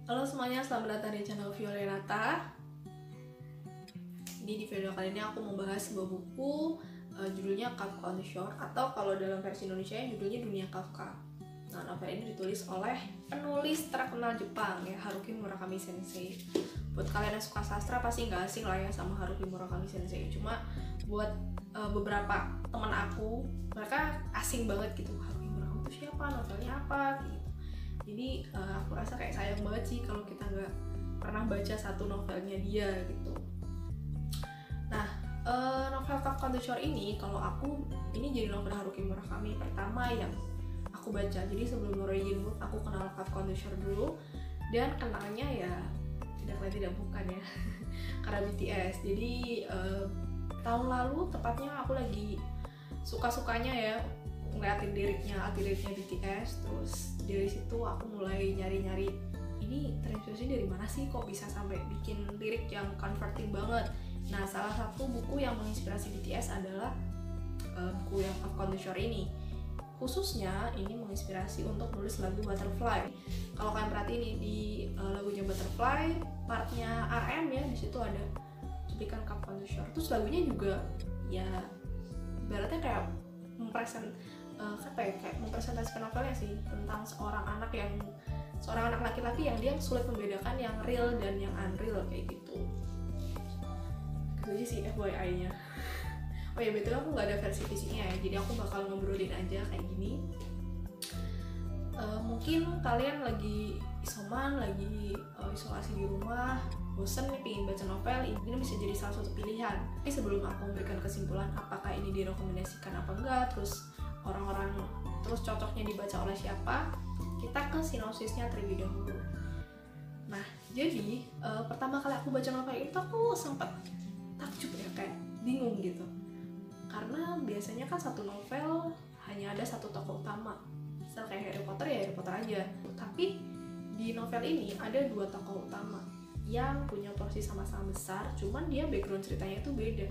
Halo semuanya, selamat datang di channel Violenata. Di video kali ini aku membahas sebuah buku judulnya Kafka on the Shore, atau kalau dalam versi Indonesia judulnya Dunia Kafka. Nah, novel ini ditulis oleh penulis terkenal Jepang ya, Haruki Murakami Sensei. Buat kalian yang suka sastra pasti nggak asing lah ya sama Haruki Murakami Sensei. Cuma buat beberapa teman aku, mereka asing banget gitu. Haruki Murakami itu siapa? Novelnya apa? Gitu. Jadi aku rasa kayak sayang banget sih kalau kita nggak pernah baca satu novelnya dia gitu. Nah, novel Kafka on the Shore ini, kalau aku, ini jadi novel Haruki Murakami pertama yang aku baca. Jadi sebelum Norwegian Wood aku kenal Kafka on the Shore dulu, dan kenalnya ya tidak lain tidak bukan ya karena BTS. Jadi tahun lalu tepatnya aku lagi suka-sukanya ya ngeliatin liriknya BTS, terus dari situ aku mulai nyari-nyari ini terinspirasi dari mana sih kok bisa sampai bikin lirik yang converting banget. Nah, salah satu buku yang menginspirasi BTS adalah buku yang Kafka on the Shore ini. Khususnya ini menginspirasi untuk nulis lagu Butterfly. Kalau kalian perhatiin nih di lagunya Butterfly, partnya RM ya, di situ ada cuplikan Kafka on the Shore. Terus lagunya juga ya ibaratnya kayak mempresentasikan novelnya sih, tentang seorang anak laki-laki yang dia sulit membedakan yang real dan yang unreal kayak gitu. Itu aja sih FYI-nya. Oh ya, betul, aku nggak ada versi fisiknya ya, jadi aku bakal ngobrolin aja kayak gini. Mungkin kalian lagi isoman, lagi isolasi di rumah, bosen nih pengen baca novel, ini bisa jadi salah satu pilihan. Tapi sebelum aku memberikan kesimpulan apakah ini direkomendasikan apa enggak, terus orang-orang terus cocoknya dibaca oleh siapa, kita ke sinopsisnya terlebih dahulu. Nah, jadi pertama kali aku baca novel itu aku sempat takjub ya, kayak bingung gitu. Karena biasanya kan satu novel hanya ada satu tokoh utama. Misal kayak Harry Potter ya Harry Potter aja. Tapi di novel ini ada dua tokoh utama yang punya porsi sama-sama besar, cuman dia background ceritanya itu beda.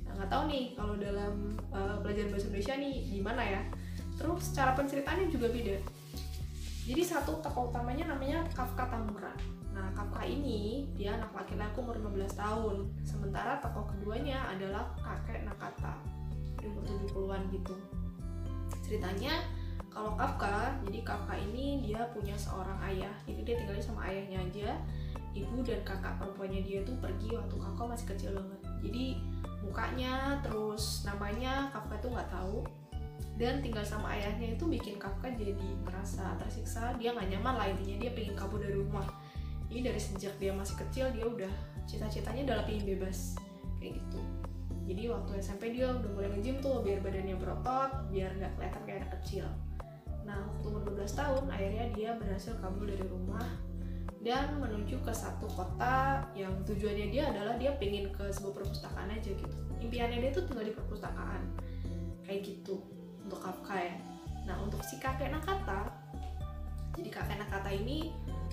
Nah, nggak tahu nih kalau dalam pelajaran bahasa Indonesia nih gimana ya. Terus cara penceritaannya juga beda. Jadi satu tokoh utamanya namanya Kafka Tamura. Nah, Kafka ini dia anak laki-laki umur 15 tahun. Sementara tokoh keduanya adalah kakek Nakata, di umur 70-an gitu. Ceritanya kalau Kafka, jadi Kafka ini dia punya seorang ayah. Jadi dia tinggalnya sama ayahnya aja. Ibu dan kakak perempuannya dia tuh pergi waktu Kafka masih kecil banget. Jadi mukanya terus namanya Kafka tuh nggak tahu. Dan tinggal sama ayahnya itu bikin Kafka jadi merasa tersiksa. Dia nggak nyaman lah, intinya dia pengen kabur dari rumah. Ini dari sejak dia masih kecil dia udah cita-citanya adalah pengen bebas kayak gitu. Jadi waktu SMP dia udah mulai nge-gym tuh biar badannya berotot, biar nggak kelihatan kayak anak kecil. Nah, waktu umur 12 tahun akhirnya dia berhasil kabur dari rumah dan menuju ke satu kota yang tujuannya dia adalah dia pengen ke sebuah perpustakaan aja gitu. Impiannya dia tuh tinggal di perpustakaan kayak gitu untuk Kafka ya. Nah, untuk si kakek Nakata, jadi kakek Nakata ini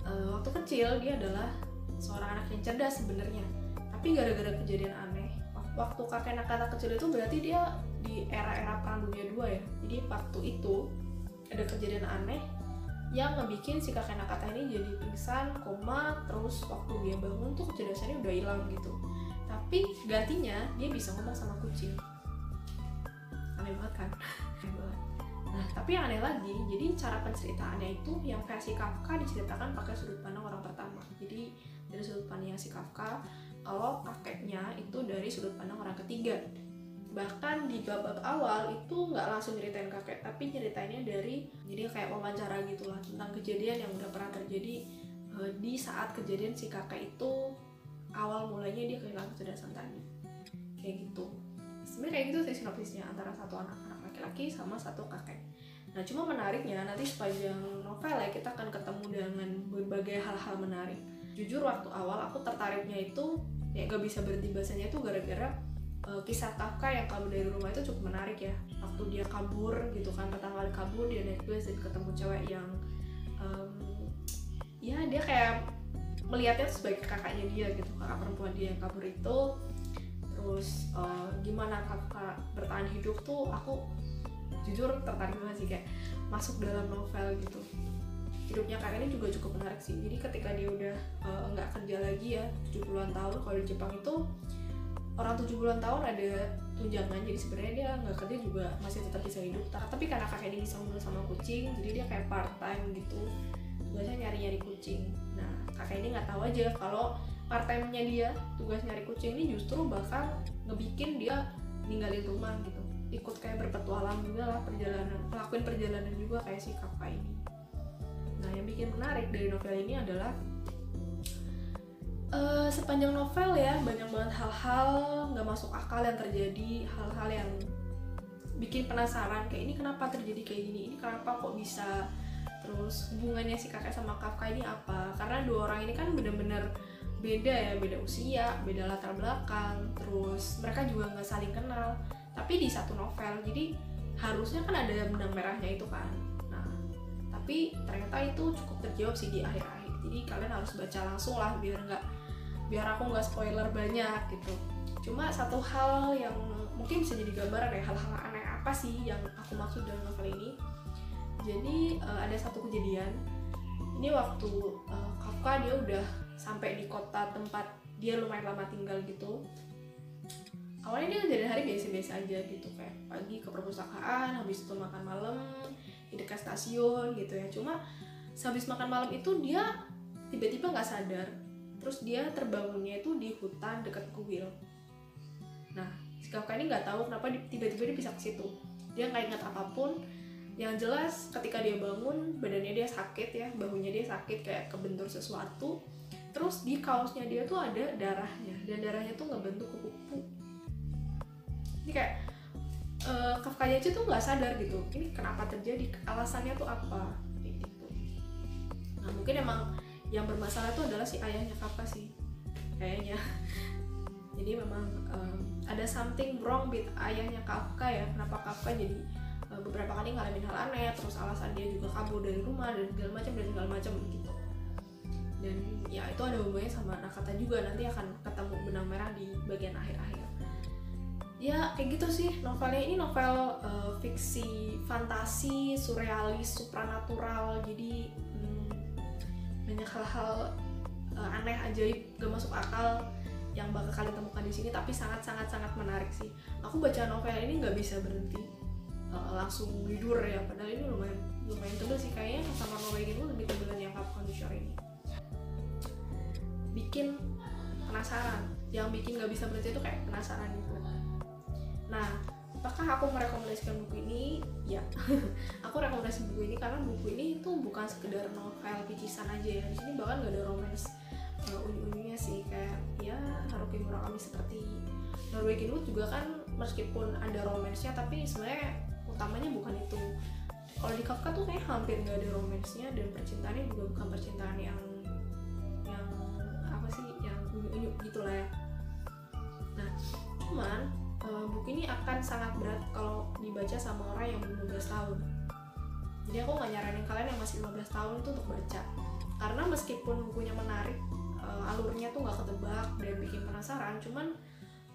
waktu kecil dia adalah seorang anak yang cerdas sebenarnya, tapi gara-gara kejadian aneh waktu kakek Nakata kecil itu, berarti dia di era-era Perang Dunia II ya. Jadi waktu itu ada kejadian aneh yang ngebikin si kakek Nakata ini jadi pingsan, koma, terus waktu dia bangun tuh kecerdasannya udah hilang gitu. Tapi gantinya dia bisa ngomong sama kucing. Aneh banget kan? Aneh banget. Nah, tapi yang aneh lagi, jadi cara penceritaannya itu yang versi Kafka diceritakan pakai sudut pandang orang pertama. Jadi dari sudut pandang si Kafka, kalau kakeknya itu dari sudut pandang orang ketiga. Bahkan di bab-bab awal itu nggak langsung nyeritain kakek, tapi nyeritainnya dari, jadi kayak wawancara gitulah tentang kejadian yang udah pernah terjadi di saat kejadian si kakek itu awal mulanya dia kehilangan kecerdasan tadi kayak gitu. Sebenarnya kayak gitu sih sinopsisnya, antara satu anak laki-laki sama satu kakek. Nah, cuma menariknya nanti sepanjang novel ya kita akan ketemu dengan berbagai hal-hal menarik. Jujur waktu awal aku tertariknya itu ya gak bisa berhenti bahasanya itu gara-gara kisah Kafka yang kabur dari rumah itu cukup menarik ya. Waktu dia kabur gitu kan, pertama kali kabur dia naik bus dan ketemu cewek yang ya dia kayak melihatnya sebagai kakaknya dia gitu, kakak perempuan dia yang kabur itu. Terus gimana Kafka bertahan hidup tuh aku jujur tertarik banget sih, kayak masuk dalam novel gitu. hidupnya Kakak ini juga cukup menarik sih. Jadi ketika dia udah nggak kerja lagi ya, 70-an tahun, kalau di Jepang itu orang 70-an tahun ada tunjangan, jadi sebenarnya dia nggak kerja juga masih tetap bisa hidup. Tapi karena kakek ini bisa ngobrol sama kucing, jadi dia kayak part time gitu, tugasnya nyari kucing. Nah kakek ini nggak tahu aja kalau part time-nya dia tugas nyari kucing ini justru bakal ngebikin dia ninggalin rumah gitu, ikut kayak berpetualang juga lah, ngelakuin perjalanan juga kayak si Kafka ini. Nah yang bikin menarik dari novel ini adalah sepanjang novel ya banyak banget hal-hal nggak masuk akal yang terjadi, hal-hal yang bikin penasaran kayak ini kenapa terjadi kayak gini, ini kenapa kok bisa, terus hubungannya si kakek sama Kafka ini apa, karena dua orang ini kan bener-bener beda ya, beda usia, beda latar belakang, terus mereka juga nggak saling kenal tapi di satu novel, jadi harusnya kan ada benang merahnya itu kan. Nah tapi ternyata itu cukup terjawab sih di akhir-akhir, jadi kalian harus baca langsung lah biar aku nggak spoiler banyak gitu. Cuma satu hal yang mungkin bisa jadi gambaran ya, hal-hal aneh apa sih yang aku maksud dalam novel ini. Jadi ada satu kejadian ini waktu Kafka dia udah sampai di kota tempat dia lumayan lama tinggal gitu. Awalnya dia kejadian hari biasa-biasa aja gitu, kayak pagi ke perpustakaan, habis itu makan malam di dekat stasiun gitu ya. Cuma habis makan malam itu dia tiba-tiba nggak sadar, terus dia terbangunnya itu di hutan dekat kuil. Nah si Kafka ini nggak tahu kenapa tiba-tiba dia bisa ke situ, dia nggak ingat apapun. Yang jelas ketika dia bangun badannya dia sakit ya, bahunya dia sakit kayak kebentur sesuatu, terus di kaosnya dia tuh ada darahnya, dan darahnya tuh ngebentuk kupu-kupu. Ini kayak Kafka aja tuh nggak sadar gitu, ini kenapa terjadi, alasannya tuh apa kayak gitu. Nah mungkin emang yang bermasalah itu adalah si ayahnya Kafka sih kayaknya. Jadi memang ada something wrong with ayahnya Kafka ya, kenapa Kafka jadi beberapa kali ngalamin hal aneh, terus alasan dia juga kabur dari rumah dan segala macam gitu. Dan ya itu ada hubungannya sama Nakata juga, nanti akan ketemu benang merah di bagian akhir-akhir. Ya kayak gitu sih novelnya. Ini novel fiksi, fantasi, surrealis, supranatural, jadi banyak hal-hal aneh, ajaib, gak masuk akal yang bakal kalian temukan di sini, tapi sangat menarik sih. Aku baca novel ini nggak bisa berhenti, langsung tidur ya, padahal ini lumayan tebel sih, kayaknya sama Norwegian itu lebih tebelan yang Kafka Shore ini. Bikin penasaran, yang bikin nggak bisa berhenti itu kayak penasaran gitu. Nah apakah aku merekomendasikan buku ini? Ya aku rekomendasi buku ini karena buku ini tuh bukan sekedar novel picisan aja ya, di sini bahkan nggak ada romance unyu-unyunya sih, kayak ya Haruki Murakami seperti Norwegian Wood juga kan meskipun ada romansnya tapi sebenarnya utamanya bukan itu. Kalau di Kafka tuh kayak hampir nggak ada romansnya, dan percintaannya juga bukan percintaan yang apa sih, yang unyu-unyu gitulah ya. Nah cuman buku ini akan sangat berat kalau dibaca sama orang yang belum 15 tahun. Jadi aku nggak nyaranin kalian yang masih 15 tahun itu untuk baca, karena meskipun bukunya menarik, alurnya tuh nggak ketebak dan bikin penasaran, cuman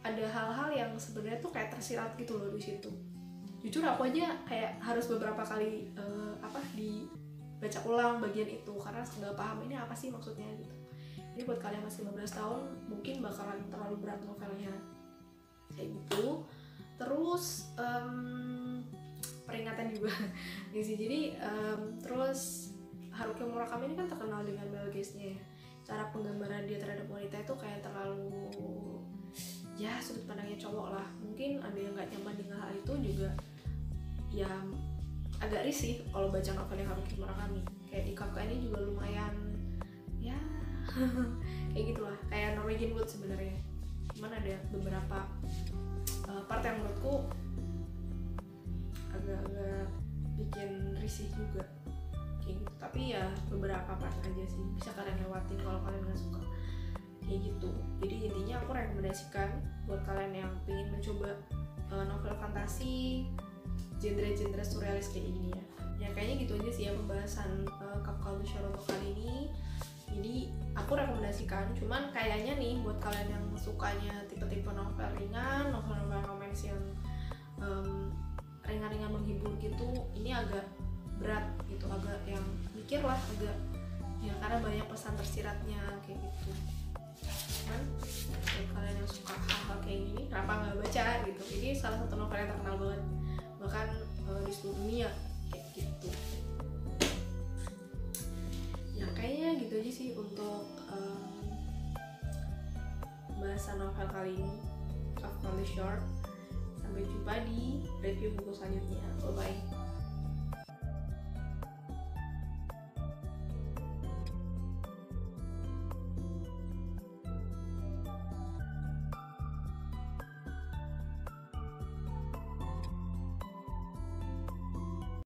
ada hal-hal yang sebenarnya tuh kayak tersirat gitu loh di situ. Jujur aku aja kayak harus beberapa kali dibaca ulang bagian itu karena nggak paham ini apa sih maksudnya gitu. Jadi buat kalian masih 15 tahun mungkin bakalan terlalu berat novelnya kayak gitu. Terus peringatan juga gitu. Jadi terus Haruki Murakami ini kan terkenal dengan male gaze-nya ya. Cara penggambaran dia terhadap wanita itu kayak terlalu ya sudut pandangnya cowok lah. Mungkin ada yang nggak nyaman dengan hal itu juga, ya agak risih kalau baca novelnya Haruki Murakami. Kayak di Kafka ini juga lumayan ya kayak gitulah, kayak Norwegian Wood sebenarnya. Cuman ada beberapa part yang menurutku agak-agak bikin risih juga kayak gitu. Tapi ya beberapa part aja sih, bisa kalian lewatin kalau kalian nggak suka kayak gitu. Jadi intinya aku rekomendasikan buat kalian yang pengen mencoba novel fantasi genre-genre surrealis kayak gini ya. Ya kayaknya gitu aja sih ya pembahasan Kafka Shore untuk kali ini. Jadi aku rekomendasikan, cuman kayaknya nih buat kalian yang sukanya tipe-tipe novel ringan, novel-novel romance yang ringan-ringan menghibur gitu, ini agak berat gitu, agak yang mikirlah agak ya, karena banyak pesan tersiratnya kayak gitu kan. Kalau kalian yang suka hal-hal kayak gini kenapa nggak baca gitu. Ini salah satu novel yang terkenal banget bahkan di seluruh dunia kayak gitu. Ya kayaknya gitu aja sih untuk bahasan novel kali ini, Love on the Shore. Sampai jumpa di review buku selanjutnya. Bye bye.